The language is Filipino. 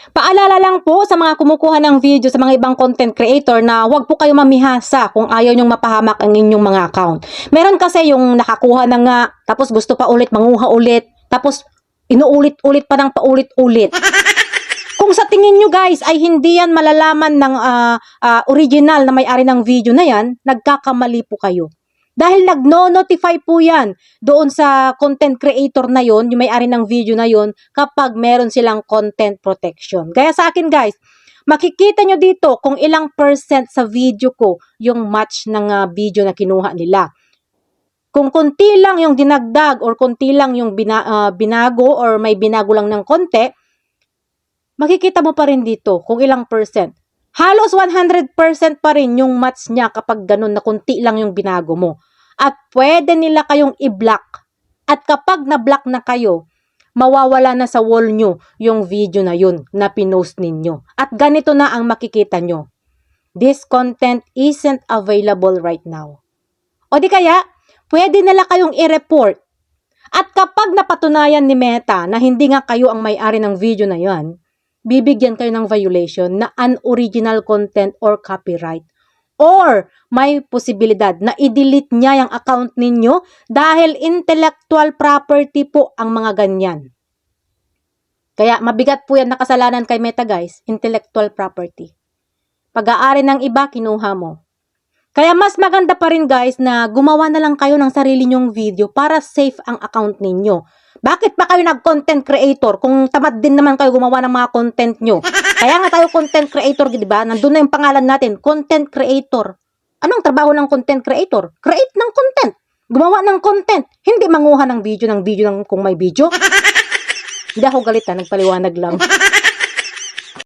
Paalala lang po sa mga kumukuha ng video sa mga ibang content creator na huwag po kayo mamihasa kung ayaw nyong mapahamak ang inyong mga account. Meron kasi yung nakakuha na nga, tapos gusto pa ulit, manguha ulit, tapos inuulit-ulit pa ng paulit-ulit. Kung sa tingin nyo guys ay hindi yan malalaman ng original na may-ari ng video na yan, nagkakamali po kayo. Dahil nagno-notify po yan doon sa content creator na yon, yung may-ari ng video na yon, kapag meron silang content protection. Kaya sa akin guys, makikita nyo dito kung ilang percent sa video ko yung match ng video na kinuha nila. Kung konti lang yung dinagdag or konti lang yung binago or may binago lang ng konti, makikita mo pa rin dito kung ilang percent. Halos 100% pa rin yung match niya kapag ganun na konti lang yung binago mo. At pwede nila kayong i-block. At kapag na-block na kayo, mawawala na sa wall nyo yung video na yun na pinost ninyo. At ganito na ang makikita nyo. This content isn't available right now. O di kaya, pwede nila kayong i-report. At kapag napatunayan ni Meta na hindi nga kayo ang may-ari ng video na yan, bibigyan kayo ng violation na unoriginal content or copyright. Or may posibilidad na i-delete niya yung account ninyo dahil intellectual property po ang mga ganyan. Kaya mabigat po yan na kasalanan kay Meta guys, intellectual property. Pag-aari ng iba, kinuha mo. Kaya mas maganda pa rin guys na gumawa na lang kayo ng sarili nyong video para safe ang account ninyo. Bakit pa kayo nag-content creator kung tamad din naman kayo gumawa ng mga content nyo? Kaya nga tayo content creator, di ba? Nandun na yung pangalan natin, content creator. Anong trabaho ng content creator? Create ng content. Gumawa ng content. Hindi manguha ng video ng kung may video. Hindi ako galit nagpaliwanag lang.